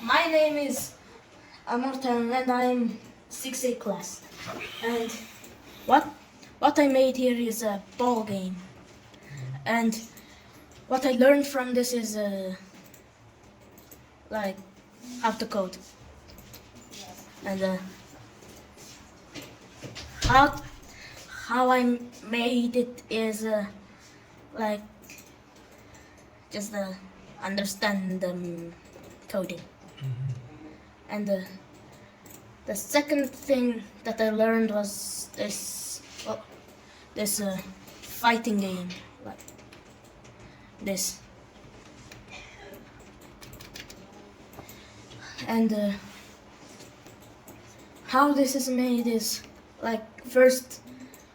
My name is Amortan and I'm 6A class. And what I made here is a ball game. And what I learned from this is like how to code. And how I made it is like just understand coding. And the second thing that I learned was this fighting game, like this. And how this is made is like first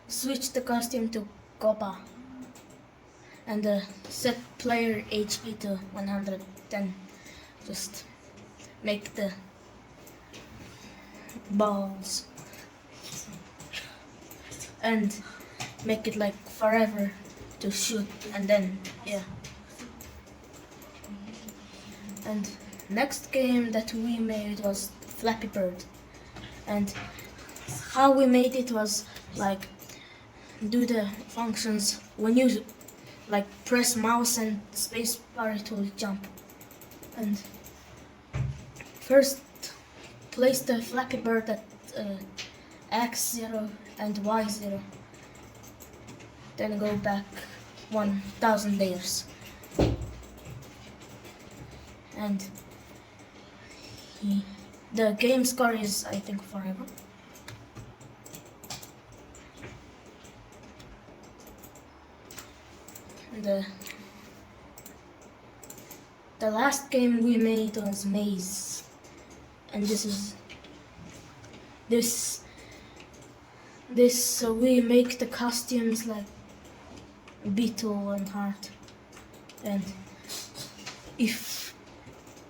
switch the costume to Copa and set player HP to 110. Just make the balls and make it like forever to shoot, and then yeah. And next game that we made was Flappy Bird, and how we made it was like do the functions when you like press mouse and space bar, it will jump. And first place the Flappy Bird at X0 and Y0, then go back 1000 layers, and the game score is, I think, forever. And the last game we made was Maze, and this so we make the costumes like Beetle and Heart. And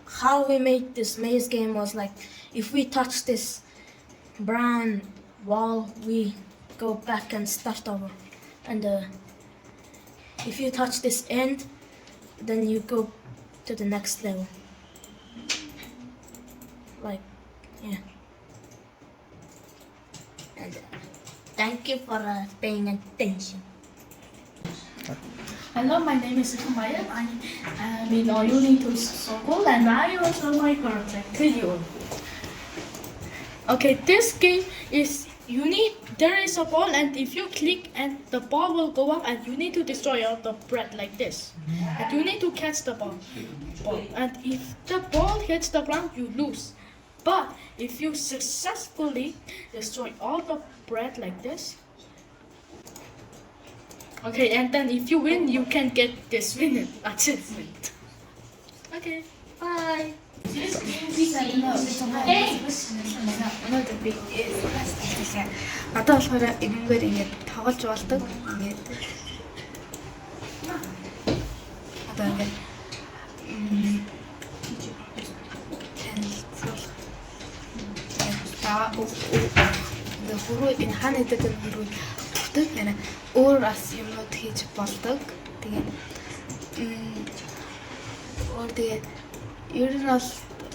how we made this maze game was like, if we touch this brown wall, we go back and start over. And if you touch this end, then you go to the next level. Like, yeah. And thank you for paying attention. Hello, my name is Maya. I'm in Unit School and I also my project. Okay, this game is there is a ball, and if you click and the ball will go up, and you need to destroy all the bread like this. And you need to catch the ball. And if the ball hits the ground, you lose. But if you successfully destroy all the bread like this, okay, and then if you win, you can get this win achievement. Okay, bye. Одоо болохоор энэгээр ингээд тоглож болдог. Ингээд одоо ингээд хөрөө энэ хаана идэг энэ хөрөө төгтөг нэ өөр бас юмнууд хийж болдог. Тэгээд тэгээд ер нь бол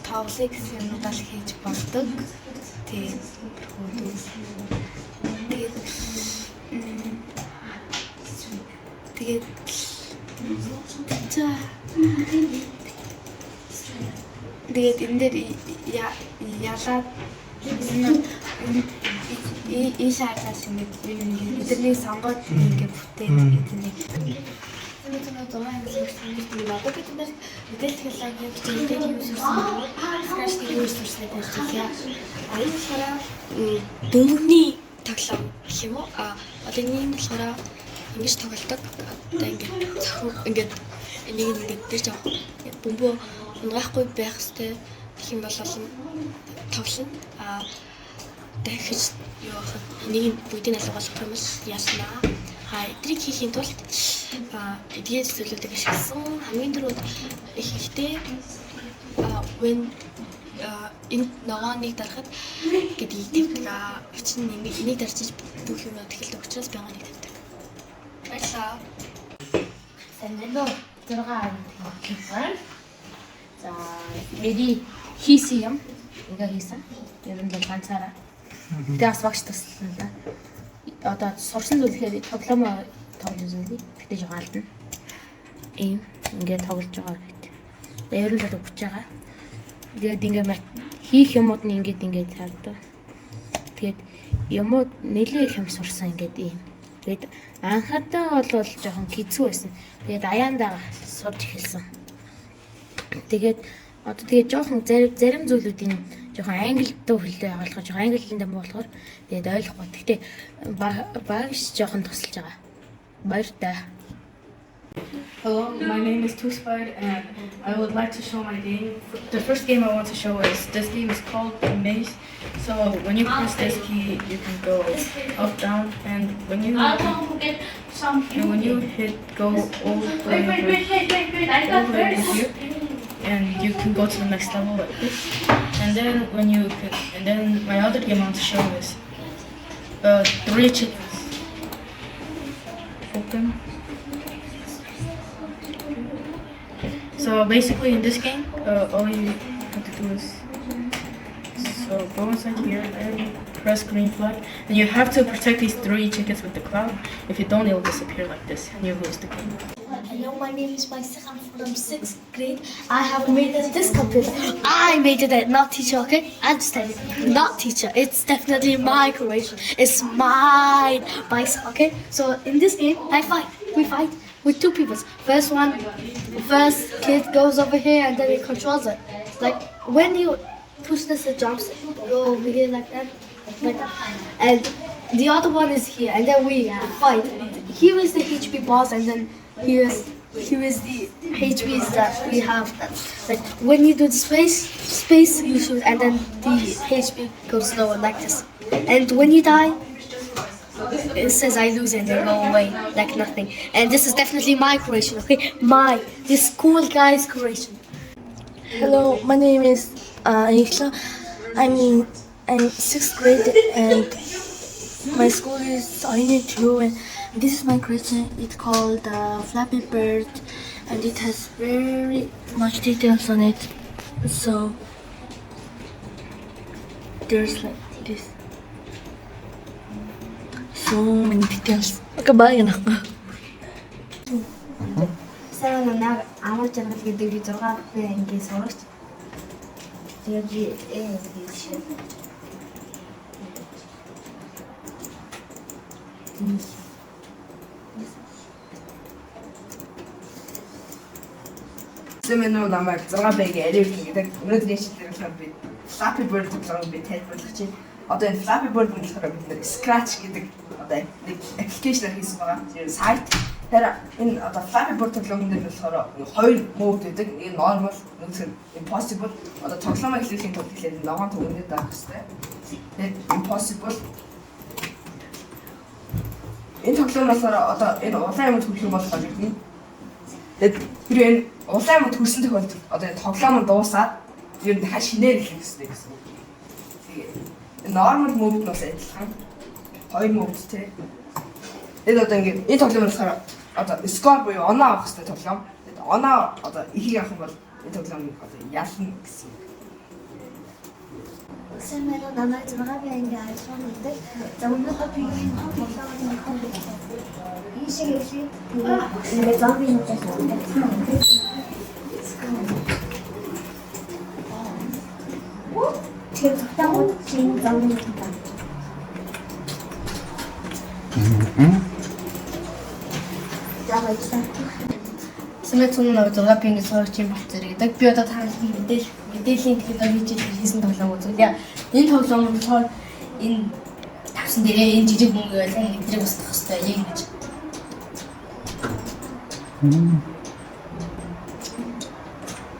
тоглоё гэсэн юмнууд л хийж болдог. Тэгээд энэ дээр ялаад ийшаалаас ингээд эдний сонгоод ингээд бүтээд эдний бөмбөний тоглоом гэх юм уу? Одоо энэ нь болохоор ингэж тоглодог. Одоо ингээд зөвхөн ингээд энийг ингээд дэрж авах. Бөмбөө унгахгүй байх хэрэгтэй гэх юм бол тоглоно. Дахиж юу ах энийг бүгдийг алгуулах юм бол яснаа. Эдрийг хийхийн тулд эдгээр зүйлүүдийг ашигласан хамгийн түрүүнд ихтэй when энэ ногооныг дарахад гэдгийг тавьдаг. Очин энийг дарчиж бүх юмнууд эхэлдэг учраас байгаа нэг тавьдаг. Баярлалаа. Сэнгэлөө 6 аваад. За Эди хийсэн юм. Ингээ хийсэн. Ер нь л ганцаараа. Тэгээс багш тусалсан да. Одоо сурсан зүйлхээр тоглоомоо тоглож үзэн. Гэтэ жоохон алдна. Ийм ингээ тоглож байгаа гэдэг. Тэгээ ер нь л өгч байгаа. Тэгээд ингээ хийх юмуд нь ингээд цаадаа. Тэгээд юмуд нэлээд их юм сурсан ингээд ийм. Тэгээд анхаарал бол жоохон хэцүү байсан. Тэгээд аяандаа сурч эхэлсэн. Тэгээд одоо тэгээд жоохон зарим зүйлүүдийн жоохон англи дуу хэлтэй ойлгож байгаа. Англи хэлтэй болохоор тэгээд ойлгохгүй. Гэхдээ багш жоохон тусалж байгаа. Баяртай. Hello, my name is Toothfight and I would like to show my game. The first game I want to show is this game is called Maze. So when you press this key, you can go up, down, and when you hit go all the way over here, and you can go to the next level like this. And then my other game I want to show is 3 chickens. Open. So basically in this game, all you have to do is go inside here and press green flag, and you have to protect these 3 chickens with the cloud. If you don't, it will disappear like this, and you lose the game. Hello, my name is Maisa. I'm from 6th grade. I have made this computer. I made it, not teacher, okay? Understand it. Not teacher. It's definitely my creation. It's mine, Maisa, okay? So in this game, we fight with 2 people. First kid goes over here and then he controls it. Like when you push this, it jumps. Go over here like that. And the other one is here, and then we fight. Here is the HP boss, and then here is the HPs that we have. Like when you do the space you shoot, and then the HP goes slower like this. And when you die, it says I lose and they go away like nothing. And this is definitely my creation, okay? This cool guy's creation. Hello, my name is Ikla. I'm in 6th grade and my school is Unit 2, and this is my creation. It's called Flappy Bird, and it has very much details on it. So there's like this. So many details. Kabayan ako. Сайн нэг амар жаргал гэдэг 6 дахь ангиас сурагч. Тэгээд гэж. Сэмэнүү намайг 6 байгийн арив гэдэг өнөөдрийн шилдэг болохоор би Flappy Bird тоглоомыг би тайлбарлах чинь. Одоо энэ Flappy Bird болохоор бид нэр Scratch гэдэг одоо нэг аппликейшнээр хийсэн байгаа. Тэр сайт. Тэр энэ одоо Flappy Bird тоглоомын дээр болохоор 2 мод гэдэг. Нэг normal, нэг impossible. Одоо тоглоомоо эхлэхийн тулд тэгэхээр ногоон төгөөнөд даах хэрэгтэй. Тэгээд impossible. Энэ тоглоом болохоор одоо энэ улаан юмд хүрэх юм болохоор юм. Тэгээд тэр энэ улаан юмд хүрсэн тохиолдолд одоо энэ тоглоом нь дуусаад ер нь дахиад шинээр эхлэх хэрэгтэй гэсэн үг. Тэгээд normal mode-д бас адилхан. 2 mode тий. Тэгээд одоо ингээд энэ тоглоом болохоор одоо score буюу оноо авах хэрэгтэй тоглоом. Тэгээд оноо одоо ихийг авах юм бол энэ тоглоом одоо ялна гэсэн үг. Сэмэнүү намайг 6 байнга ажиллах гэдэг. За өнөөдөр би тоглоомын компьютер. Энэ шиг ингээд зомби юм байна. Тэр тогтоомод чинь зомби юм байна. Сэмэтүүн нэг 6 пинг сурагч юм бат зэрэг гэдэг. Би одоо та мэдээллийн технологи хийсэн тоглоом үзүүлээ. Энэ тоглоом нь болохоор энэ тавсан дээрээ энэ жижиг мөнгө байлаа эдрийг устгах хэрэгтэй яг гэж.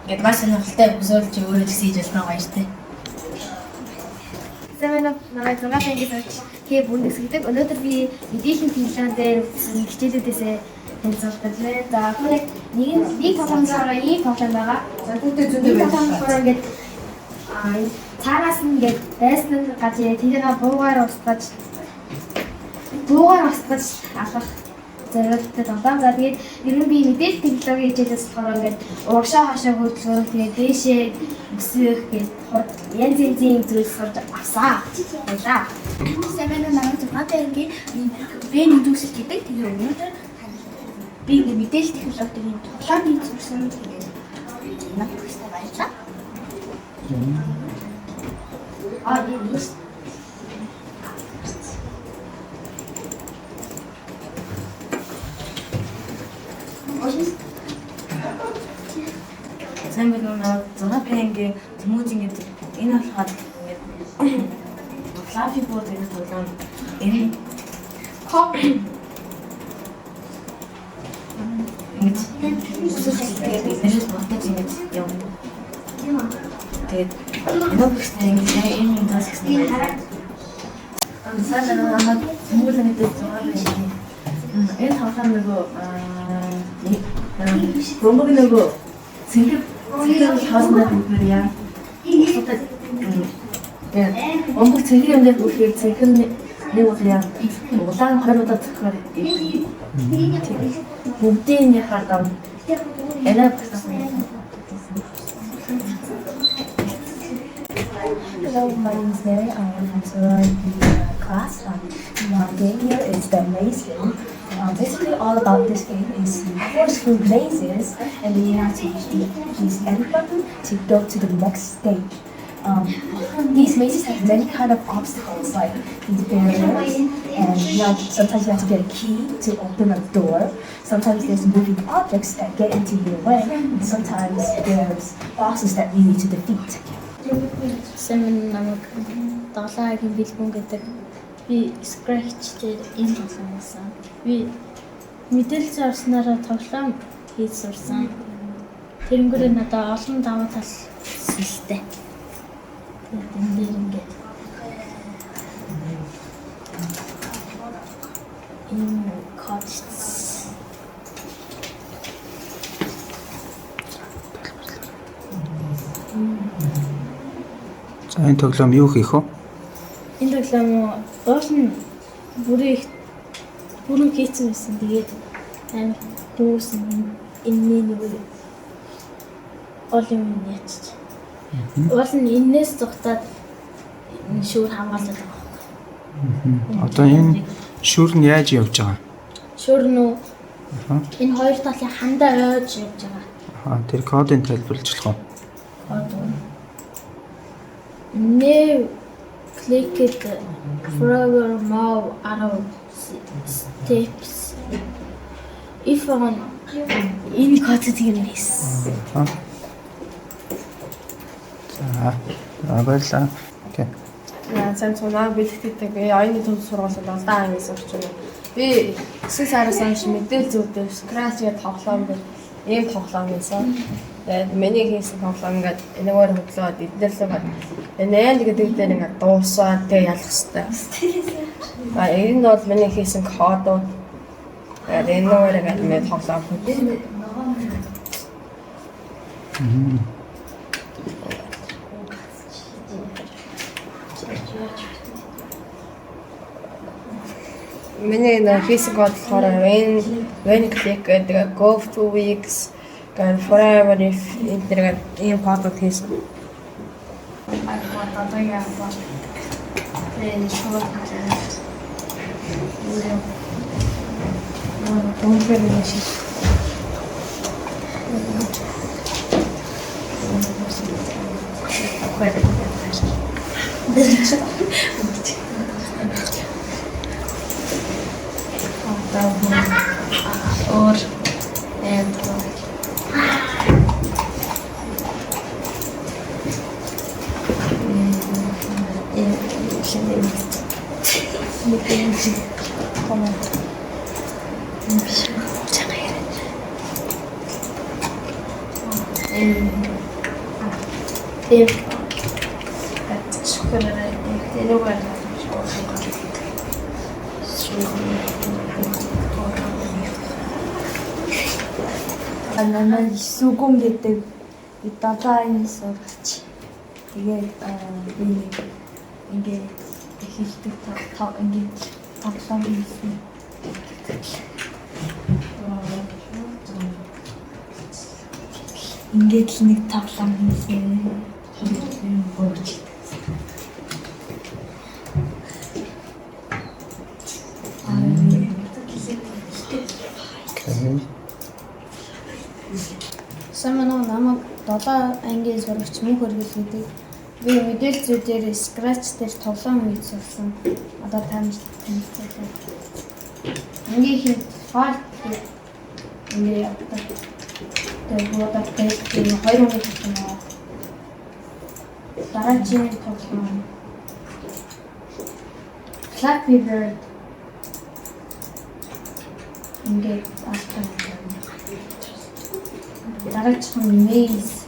Гэт маш сонирхолтой эпизод чи өөрөө ч хийж байна баяртай. Сэмэнүү намайг 6 байнга сурагч хээ бүндэс гэдэг. Өнөөдөр би мэдээллийн технологи дээр үзсэн хичээлүүдээсээ хэлцүүлдэг. За нэг тоглоомдоо ийм тоглоом байгаа. За түүнтэй зөндөө байгаа. Ингээд цаагаас нь ингээд дайсан гаж тэрийг буугаар устгаж алах зориултад тоглоом. За тэгээд ер нь би мэдээлэл технологийн хичээлээс болохоор ингээд урагшаа хашаа хөдөлгөөн тэгээд дээшээ өсөх гэж янз янзын зүйлс сурч авсан. Баярлаа. Сэмэн намайг зөвхөн бэн идэвхжих гэдэг. Тэгээ өнөөдөр би мэдээлэл технологийн тоглоомын сурсан. Тэгээд надад баярлаа. Сайн байна уу? 6 пенгийн тэмүүжин гэдэг энэ болохоор ингээд Fluffy Bird гэдэг тоглоом. Энэ тэгээд нэрс батж ингэж явна. Тэгээд нөхөстэй ингэж энэ тасгсан байна. Санаа намайг тэмүүжин гэдэг зураг байна. Энэ тоглоом нөгөө бомбог нөгөө цэнгэр хаосна гэдэг яа. Бомбог цэнгэр юм дээр бүхээр цэнгэр нэг удаа яа. Улаан 20 удаа цэхэр. Бүгдийн яхаа энэ Hello, my name is Mary. I am in the class. My game here is the maze game. Basically, all about this game is you force through mazes, and then you have to use this end button to go to the next stage. These mazes have many kind of obstacles, like these barriers, and sometimes you have to get a key to open a door. Sometimes there's moving objects that get into your way, and sometimes there's bosses that you need to defeat. Сэмэн намайг тоглоомын бэлгүүн гэдэг. Би Scratch дээр энэ тоглоом хийсэн. Би мэдээлэл зарснараа тоглоом хийж сурсан. Тэрнгүүрээ надад олон давуу тал хэлтэй. Тэгээд энэ дээр ингээд энэ код За энэ тоглоом юу хийх вэ? энэ тоглоом уул нь бүрэн хийсэн байсан. Тэгээд амар дүүсэн энэний нөгөө олон юм ячиж. Уул нь энэс зугатаад энэ шүүр хамгаалдаг байгаа. Одоо энэ шүүр нь яаж явж байгаа? Шүүр нь энэ хоёр талын хандаа ойж явж байгаа. Тэр кодыг тайлбарлаж болох уу? Код. New click it forever more arrow steps. If on Энэ кодыг нэрс. За баярлалаа. Окей. Яа, сайн цунаа бэлтгэдэг. Би оюуны төв сургалтад олдоо англи сурч байна. Би 9 сараас хойш мэдээлэл зүйтэй Scratch-ийн тоглоом дээр ийм тоглоом хийсэн. Тэгээд миний хийсэн тоглоом ингээд энэгээр хөдлөөд эднэрсээ энэ гэдэг дээр ингээд дуусаад тэгээ ялах хэрэгтэй. Энэ бол миний хийсэн кодууд. Тэгээд энэгээр ингээд මේ тоглоом хийсэн. Миний хийсэн код болохоор when click гэдэг go 2 weeks and forever if энэ ийм кодууд хийсэн. or and Манай сүгүн гэдэг датагийн сургач. Тэгээд би ингээд эхэлдэг ингээд тоглоом хийсэн. ингээд л нэг тоглоом хийсэн. Самана намайг 7 ангийн сурагч мөнх хөргөл гэдэг. Би мэдээлэл дээр Scratch дээр тоглоом хийж сурсан. Одоо танилцуулъя. Ангийн хин файл ингээ одоо тэгээд тэгээд 2 өдөр болсон. Дараагийн тоглоом Flappy Bird ингээд алтан. Дараагийн Maze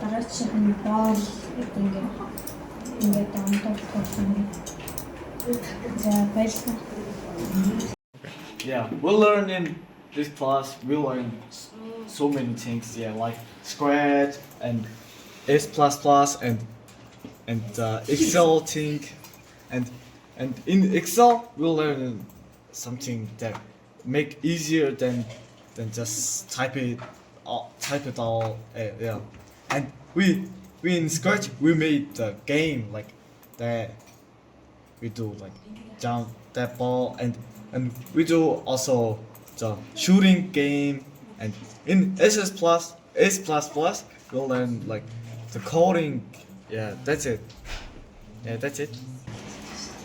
дараагийн Ball ингээд амттай болсон. За баярлалаа. Yeah, we'll learn in this class. We'll learn so many things. Yeah, like Scratch and S++ and Excel thing, and in Excel we'll learn something that make easier than just type it all. Yeah, and we in Scratch we made the game like that. We do like jump that ball and we do also the shooting game, and in S++ we'll learn like the coding. Yeah, that's it.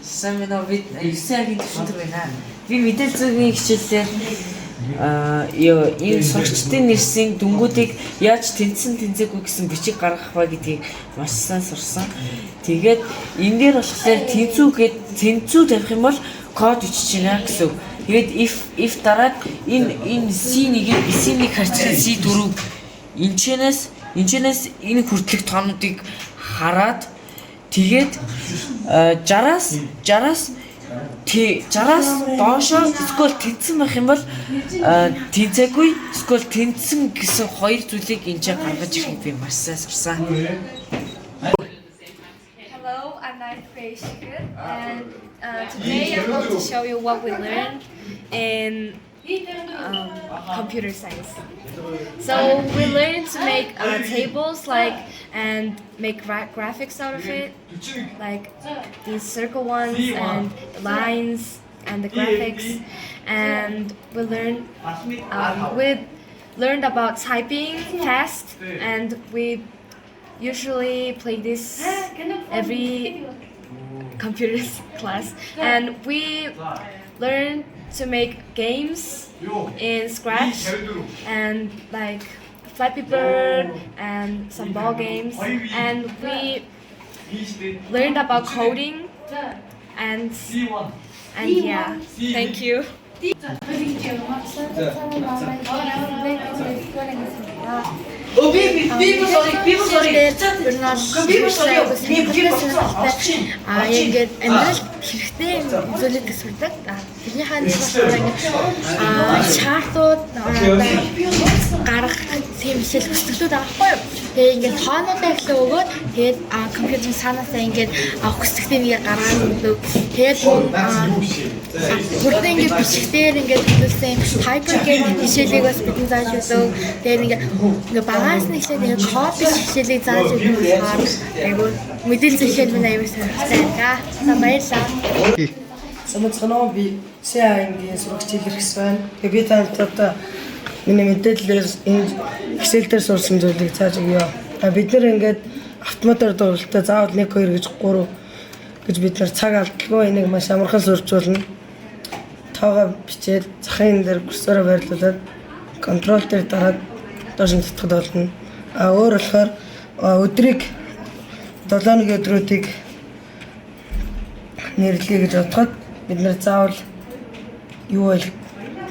Сайн байна уу? Би 9 ангийн төвшөнтөр байна. Би мэдээлэл зүйн хичээлээр ийм сурагчдын нэрсийн дүнгуудыг яаж тэнцсэн тэнцээгүй гэсэн бичиг гаргах вэ гэдгийг маш сайн сурсан. Тэгээд энэ дээр болохоор тэнцүү тавих юм бол код бичиж байна гэсэн. Тэгээд if дараад энэ C1-ийг C1-ийг харьцуулан C4-ийг энэчнээс энэ хүртэлх тоонуудыг хараад тэгээд 60-аас доошоо эсвэл тэнцсэн байх юм бол тэнцээгүй эсвэл тэнцсэн гэсэн хоёр зүйлийг энд гаргаж ирэх би маш сайн сурсан. Hello, I'm Naif and today I'm going to show you what we learned in computer science. So we learned to make tables and make graphics out of it, like these circle ones and lines and the graphics. And we learned about typing fast, and we usually play this every computer class. And we learned to make games in Scratch and like Flappy Bird and some ball games, and we learned about coding and yeah, thank you. Ингээд амьдрал хэрэгтэй зүйлүүд гэсэн. Тэрний хаанаас чартууд гаргах тийм хичээл хүсэлтүүд авахгүй юу? Тэгээ ингээд тоонуудаа ихлэ өгөөд тэгээд компьютерийн саанаасаа ингээд авах хүсэлтээ нэгэ гаргаад өгдөг. Тэгээд хүрдээ ингээд бичгээр ингээд төлөвлөсөн Hyper game хичээлийг бас бидний зааж өгдөг. Тэгээд ингээд багаас нь ихлэ тэгээд код биш хичээлийг зааж өгдөг болохоор айгуу мэдээлэл хичээл минь аюул сонирхолтой байгаа. За баярлалаа. Самцганаа би C1-ийн сурагч илэрхс байна. Тэгээ би танд одоо миний мэдээллээр энэ Excel дээр сурсан зүйлийг зааж өгье. Бид нэр ингээд автоматар дууралтаа заавал 1 2 гэж 3 гэж бид нар цаг алдалгүй энийг маш амархан сурчулна. Тоогоо бичээд захын дээр курсороо байрлуулад контрол дээр дараад доош нь татхад болно. Өөр болохоор өдрийг 7 өдрүүдийг нэрлэе гэж бодоход бид нар заавал юу вэ?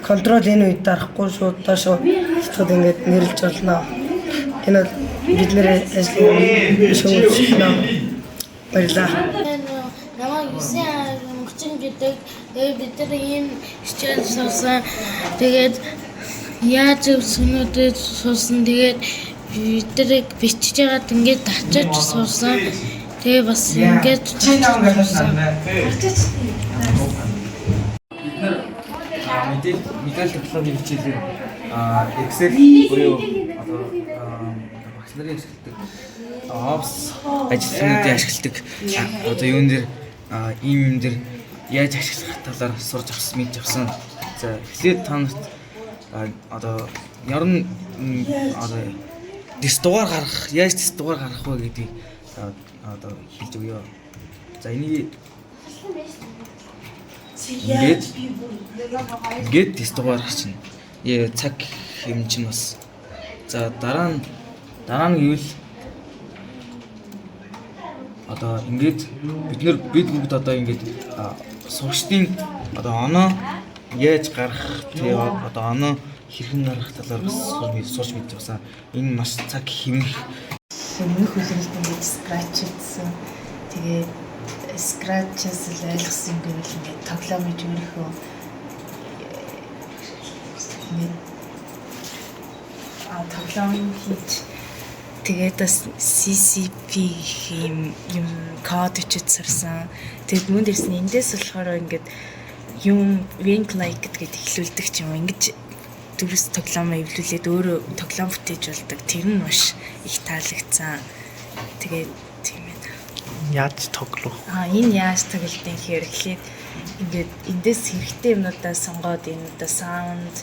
Контрол энэ үед дарахгүй шууд доошоо татхад ингээд нэрлэж болно. Энэ бидний ажлын шүүмжлээ. Баярлалаа. Намайг 9 өнгөрсөн гэдэг. Тэгээд бид нар ийм хичээл сурсан. Тэгээд яаж сүнүүдэд сурсан. Тэгээд бид нарыг бичиж яагаад ингэж татчих сурсан. Тэгээ бас ингээд мэдээлэл технологийн хичээлээр Excel буюу одоо багш нарын ашигладаг Office ажлын ашигладаг одоо юун дээр ийм дээр яаж ашиглах талаар сурж авсан мэдж авсан. За эхлээд та нарт одоо яран одоо дэс дугаар гаргах яаж дэс дугаар гаргах вэ гэдгийг одоо хэлж өгье. За энийг ингээд дэс дугаар гаргах чинь цаг хэм чинь бас за дараа нь юу л одоо ингээд бид бүгд одоо ингээд сурагчдын одоо оноо яаж гаргах тэгээ одоо оноо хэрхэн гаргах талаар бас сурч мэдчихсэн. Энэ маш цаг хэмнэх. Өмнөх үлрэлт ингээд scratch хийсэн. Тэгээд scratch-аас л ойлгосон гэвэл ингээд тоглоом гэж өөрийнхөө тоглоом хийж тэгээд бас CCP юм код өчөд сурсан. Тэгээд мөн дэрсэн эндээс болохоор ингээд юм wink like гэдгээд эхлүүлдэг ч юм ингэж дөрөс тоглоомоо эвлүүлээд өөрөө тоглоом бүтээж болдог. Тэр нь маш их таалагдсан. Тэгээд тийм ээ. Яаж тоглох? Энэ яаж тоглох юм хэрэг эхлээд ингээд эндээс хэрэгтэй юмудаа сонгоод энэ одоо sound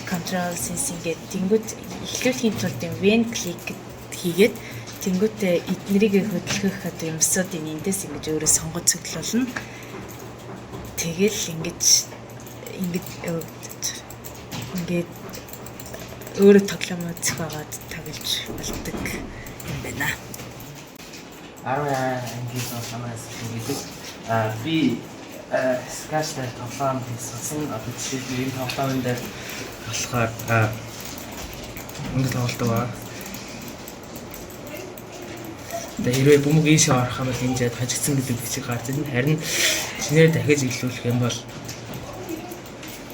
control sensing гэдэг тэнгууд эхлүүлэхийн тулд юм when click хийгээд тэнгуүтээ эднэрийг хөдөлгөх одоо юмсуудын эндээс ингэж өөрөө сонгож цуглуулна. Тэгэл ингэж өөрөө тоглоом үзэх байгаад тоглож болдог юм байна. Ангийн самаас хэлдэг. Би скаштай тоглоом хийсэн. Одоо жишээлбэл энэ тоглоомын дээр болохоор үнэхээр тоглолт байгаа. Хэрвээ бөмбөг ийшээ орох юм бол хэмжээд хажигдсан гэдэг бичиг гарч ирнэ. Харин шинээр дахиж илүүлэх юм бол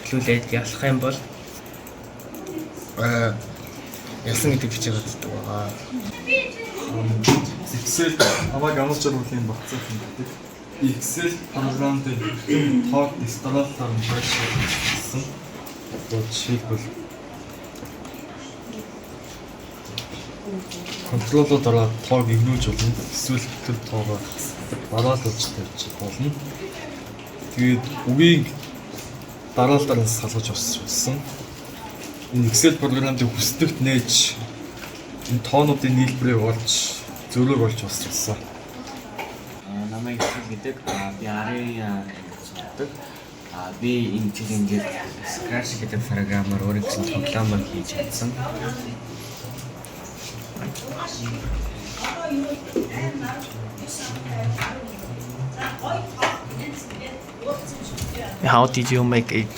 илүүлээд ялах юм бол ялсан гэдэг бичиг гардаг байгаа. Excel аваад ямар ч үеийн багцах юм гэдэг. Excel програм дээр тоог инсталлатор хийсэн. Одоо жишээлбэл контроллоод ороод тоог игнүүж болно. Эсвэл тэр тоогоо дараалуулж тавьж болно. Тэгээд үгийг дараалалаас салгаж авсан. Энэ Excel програмд хүсдэгт нээж энэ тоонуудын нийлбэрийг олж зөрөөр болж болсон. Намайг гэдэг би арын сурдаг. Би энэ чиглэлээр Scratch гэдэг програмаар өөрийнхөө тоглоомыг хийж чадсан. How did you make it?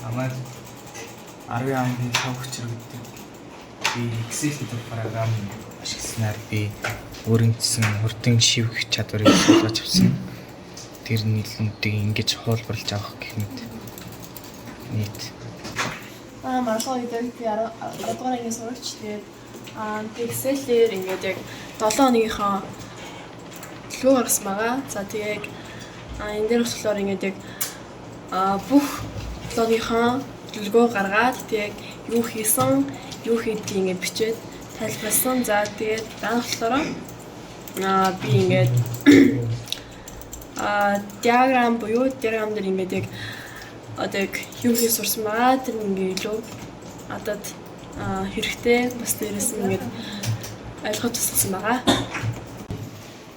Намайг 10 ангийн цаг хүчрэгддэг. Би Excel гэдэг програм ашигласнаар би өөрөнгөсөн хурдан шивгэх чадварыг олгож авсан. Тэр нийлэнүүдийг ингэж хуулбарлаж авах гэх мэт нийт. Маргааш гэдэг би 10 дугаар ангийн сурагч. Тэгээд Excel-ээр ингээд яг 7 хоногийнхоо төлөв гаргасан байгаа. За тэгээд энэ дээр болохоор ингээд яг бүх 7 хоногийнхоо төлөвлөгөө гаргаад тэгээд юу хийсэн, юу хийдгийг ингээд бичээд тайлбарласан. За тэгээд дараах болохоор би ингээд диаграм буюу диаграм дээр ингээд яг одоо яг юу хийж сурсан байгаа. Тэр ингээд илүү одоо хэрэгтэй бас дээрээс нь ингээд ойлгож тусалсан байгаа.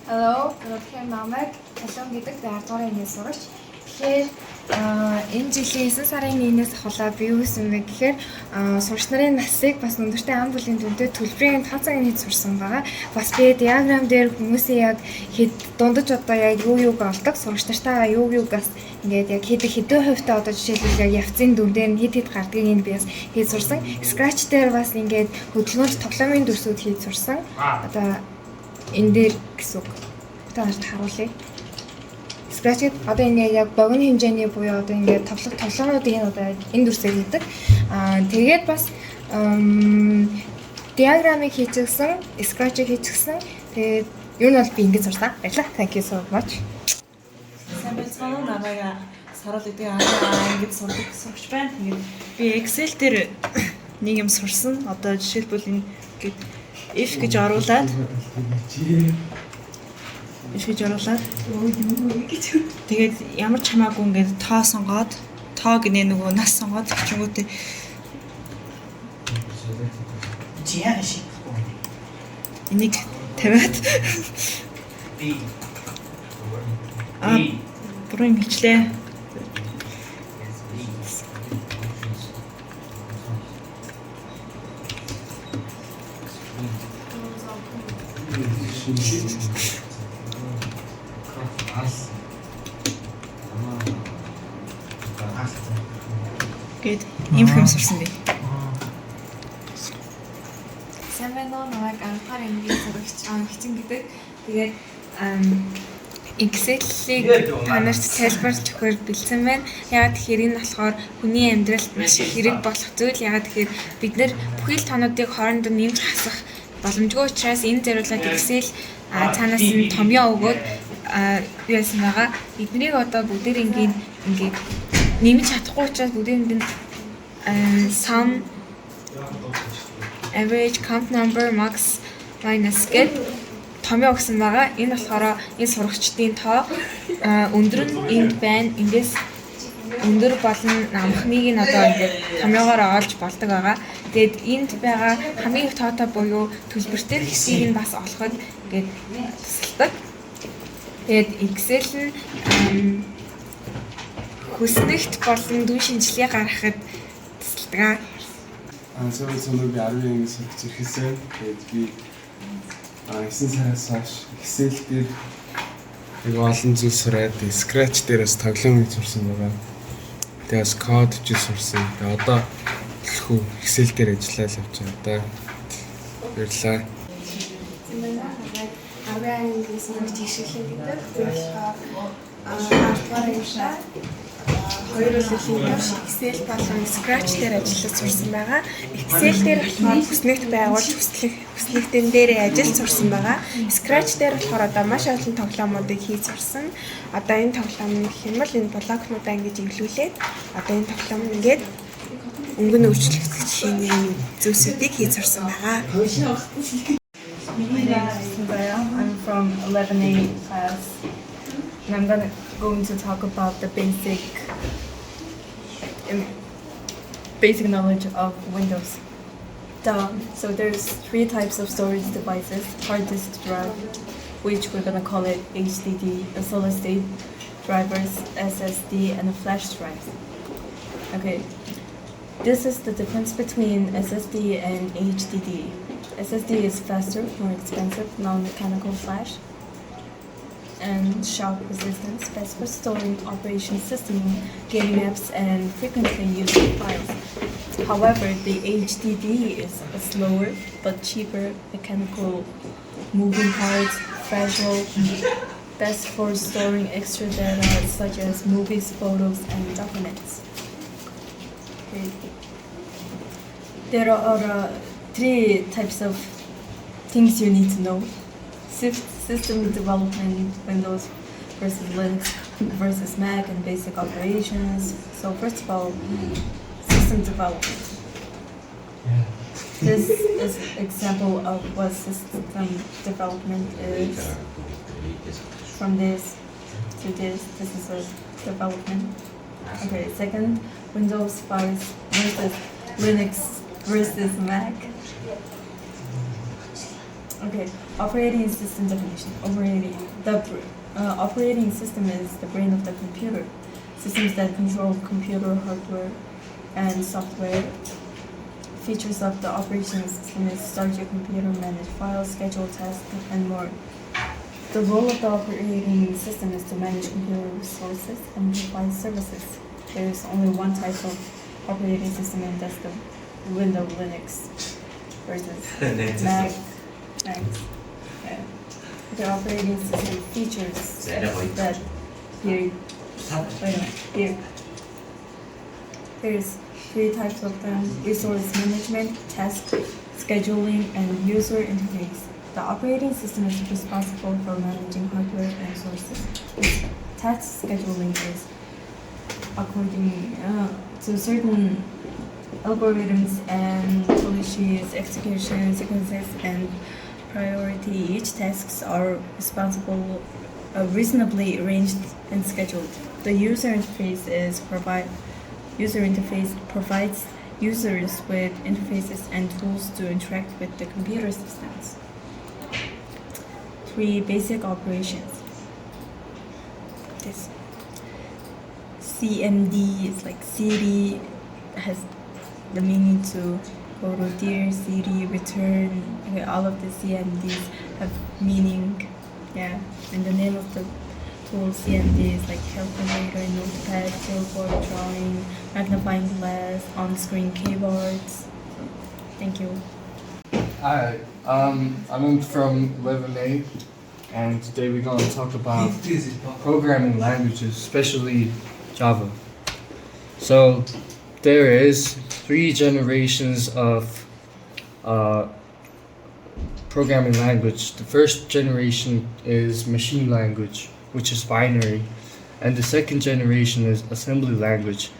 Hello, тэгэхээр намайг Талон гэдэг 10 дугаар ангийн сурагч. Тэгэхээр энэ жилийн 9 сарын 1-ээс ахуулаад би юу гэсэн бэ гэхээр сурагч нарын насыг бас өндөртэй ам бүлийн дүнтэй төлбөрийн 5 цагийн хийж сурсан байгаа. Бас би диаграм дээр хүмүүсийн яг дундаж одоо яг юуг олдог, сурагч нартайгаа юугаас ингээд яг хэдэн хувьтай одоо жишээлбэл яг явцын дүн дээр нь хэд гардгийг энэ би бас хийж сурсан. Scratch дээр бас ингээд хөдөлгөөнч тоглоомын дүрсүүд хийж сурсан. Одоо энэ дээр гэсэн үг. та нарт харуулъя. Scratch одоо ингэ яг богино хэмжээний буюу одоо ингэ тоглоомнуудын одоо энэ дүрсээр хийдэг. Тэгээд бас диаграмыг хийчихсэн, Scratch-ыг хийчихсэн. Тэгээд юу нь бол би ингэж сурсан. Баярлалаа. Thank you so much. Сайн байцгаана уу? Намайг Сарал гэдэг ангид сурдаг сурч байна. Тэгээд би Excel дээр нэг юм сурсан. Одоо жишээлбэл энэ if гэж оруулаад тэгээд ямар ч хамаагүй ингээд тоо сонгоод тоо гинэ нөгөө нас сонгоод чингүүтээ энийг тавиад бүрэн хичлээ. Гэт ийм юм сурсан би. Сайн байна уу? Намайг анхаар ангийн сурагч Хичин гэдэг. Тэгээд Excel-ийг та нарт тайлбарлаж өгөхөөр бэлдсэн байна. Яагаад тэгэхээр энэ болохоор хүний амьдралд маш хэрэг болох зүйл. Яагаад тэгэхээр бид нэр бүхий л тоонуудыг хоорондоо нэмж хасах боломжгүй учраас энэ зориулаад Excel цаанаас нь томьёо өгөөд юусэн байгаа. Биднийг одоо бүгдээрээ ингээд нэмж чадахгүй учраас бүгдээрэнд нь sum, average, count number, max, minus гэдэг томьёо өгсөн байгаа. Энэ болохоор энэ сурагчдын тоо өндөр нь энд байна. Эндээс өндөр болно амхныг нь одоо ингээд томьёогоор олж болдог байгаа. Тэгээд энд байгаа хамгийн их тоотой буюу төлбөртэй хэсгийг нь бас олоход ингээд тусалдаг. Тэгээд Excel нь хүснэгт болон дүү шинжилгээ гаргахад тусалдаг. Сүүл би 10 ангид сурч ирсэн. Тэгээд би 9 сараас хойш Excel дээр нэг олон зүйл сураад Scratch дээрээс тоглоомыг сурсан байгаа. Тэгээс код ч сурсан. Тэгээд одоо хэлэхүү Excel дээр ажиллаад явж байгаа. Баярлалаа. Ангид сурч ирсэн гэдэг. Тэгэхээр хоёр үлэлийн Excel болон Scratch дээр ажиллаж сурсан байгаа. Excel дээр болохоор хүснэгт байгуулж хүснэгтэн дээр ажиллаж сурсан байгаа. Scratch дээр болохоор одоо маш олон тоглоомуудыг хийж сурсан. Одоо энэ тоглоом нь гэх юм бол энэ блокнуудаа ингэж эвлүүлээд одоо энэ тоглоом ингээд өнгөний үйлчлэгдэж хийний зүйлсүүдийг хийж сурсан байгаа. I'm from 11A class and I'm going to talk about the basic knowledge of Windows. So there's 3 types of storage devices: hard disk drive, which we're gonna call it HDD, a solid state drivers, SSD, and a flash drive. Okay, this is the difference between SSD and HDD. SSD is faster, more expensive, non-mechanical flash, and shock resistance, best for storing operation system, gaming apps, and frequently used files. However, the HDD is a slower but cheaper mechanical moving parts, fragile, best for storing extra data such as movies, photos, and documents. Okay. There are 3 types of things you need to know. System development, Windows versus Linux versus Mac, and basic operations. So first of all, system development. This is an example of what system development is. From this to this is a development. Okay, second, Windows versus Linux versus Mac. Okay, operating system definition. Operating system is the brain of the computer. Systems that control computer hardware and software. Features of the operating system is start your computer, manage files, schedule tasks, and more. The role of the operating system is to manage computer resources and provide services. There is only one type of operating system, and that's the Windows Linux versus Mac. Thanks. Okay. the operating system features that here. Here. There's 3 types of them: resource management, task scheduling, and user interface. The operating system is responsible for managing hardware and resources. Task scheduling is according to certain algorithms and policies, execution sequences, and priority. Each tasks are responsible, reasonably arranged and scheduled. The user interface provides users with interfaces and tools to interact with the computer systems. 3 basic operations. This CMD is like CD, has the meaning to go to dear, CD, return. Okay, all of the CMDs have meaning. Yeah, and the name of the tool CMD is like calculator, notepad, keyboard, drawing, magnifying glass, on-screen keyboards. Thank you. Hi, I'm from 11A, and today we're going to talk about programming languages, especially Java. So there is 3 generations of programming language. The first generation is machine language, which is binary, and the second generation is assembly language.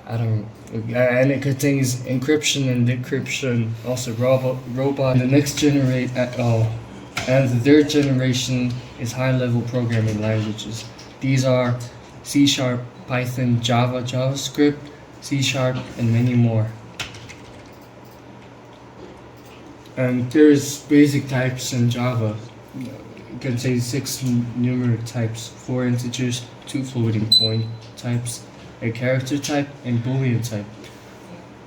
And it contains encryption and decryption, also robot. The next and the third generation is high-level programming languages. These are C#, Python, Java, JavaScript, C#, and many more. And there's basic types in Java. It contains 6 numeric types, 4 integers, 2 floating point types, a character type, and Boolean type.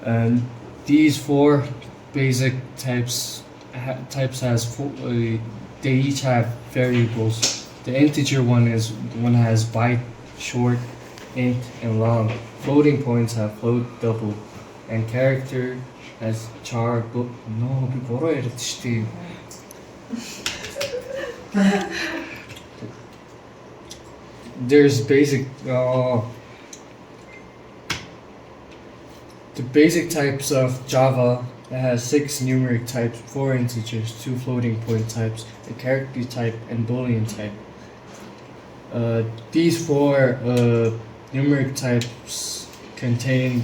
And these 4 basic types they each have variables. The integer one has byte, short, int, and long. Floating points have float, double, and character has char. No, би буруу яриад штий. There's basic. The basic types of Java has 6 numeric types, 4 integers, 2 floating point types, a character type, and Boolean type. These 4 numeric types contain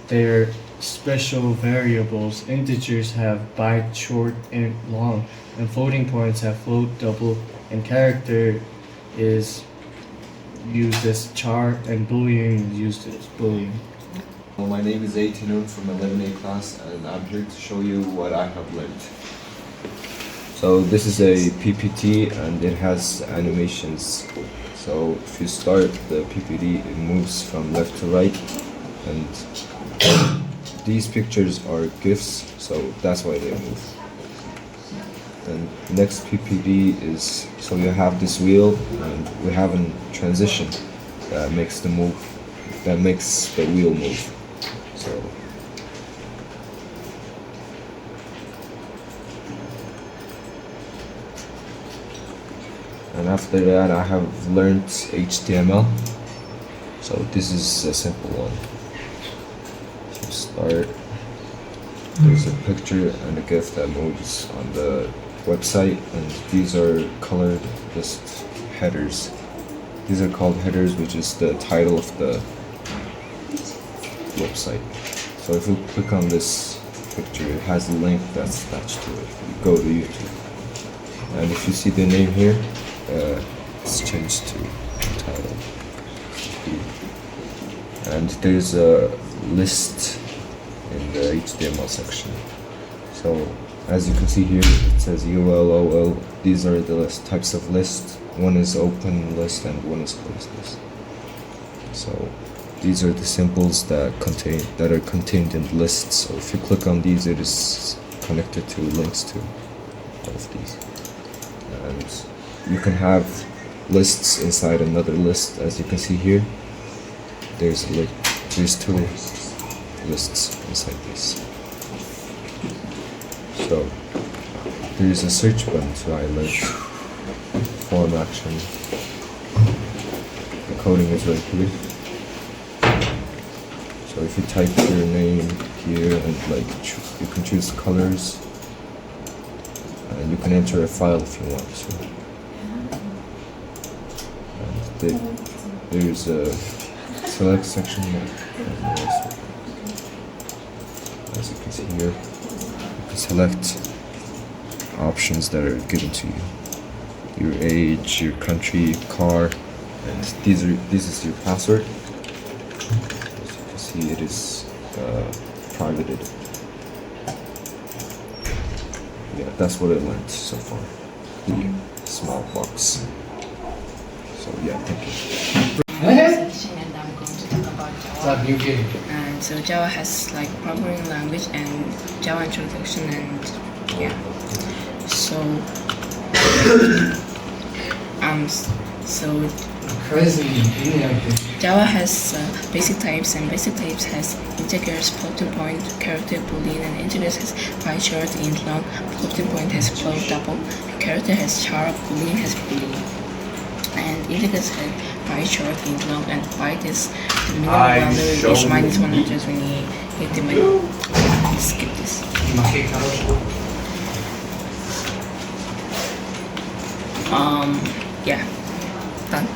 their special variables. Integers have byte, short, and long, and floating points have float, double, and character is used as char, and Boolean is used as Boolean. Well, my name is Aytinun from 11A class, and I'm here to show you what I have learned. So this is a PPT, and it has animations. So if you start the PPT, it moves from left to right, and these pictures are GIFs, so that's why they move. Then next PPT is, so you have this wheel, and we have a transition that makes the wheel move. So and after that I have learned HTML. So this is a simple one. So start, there's a picture and a GIF that moves on the website, and these are colored just headers. These are called headers, which is the title of the website. So if you click on this picture, it has a link that's attached to it. You go to YouTube, and if you see the name here, it's changed to title. And there's a list in the HTML section. So as you can see here, it says ULOL. These are the types of lists. One is open list and one is closed list. So these are the symbols that are contained in lists. So if you click on these, it is connected to links to all of these. And you can have lists inside another list. As you can see here, there's 2 lists inside this. So there is a search button to highlight form action. The coding is right here. So if you type your name here and like you can choose colors, and you can enter a file if you want to. And there's a select section here. As you can see here, you can select options that are given to you. Your age, your country, car, and this is your password. As you can see, it is privated. Yeah, that's what I learned so far. The small box. So yeah, thank you. Section, and I'm going to talk about Java. New game. And so Java has like programming language and Java introduction, and yeah. So Java has basic types, and basic types has integers, floating point, character, boolean, and integers has byte, short, int, long, floating point has float, double, character has char, boolean has boolean, and integers have byte, short, int, long, and byte is the minimum value is -100 when you hit the minimum. Skip this. Yeah, done.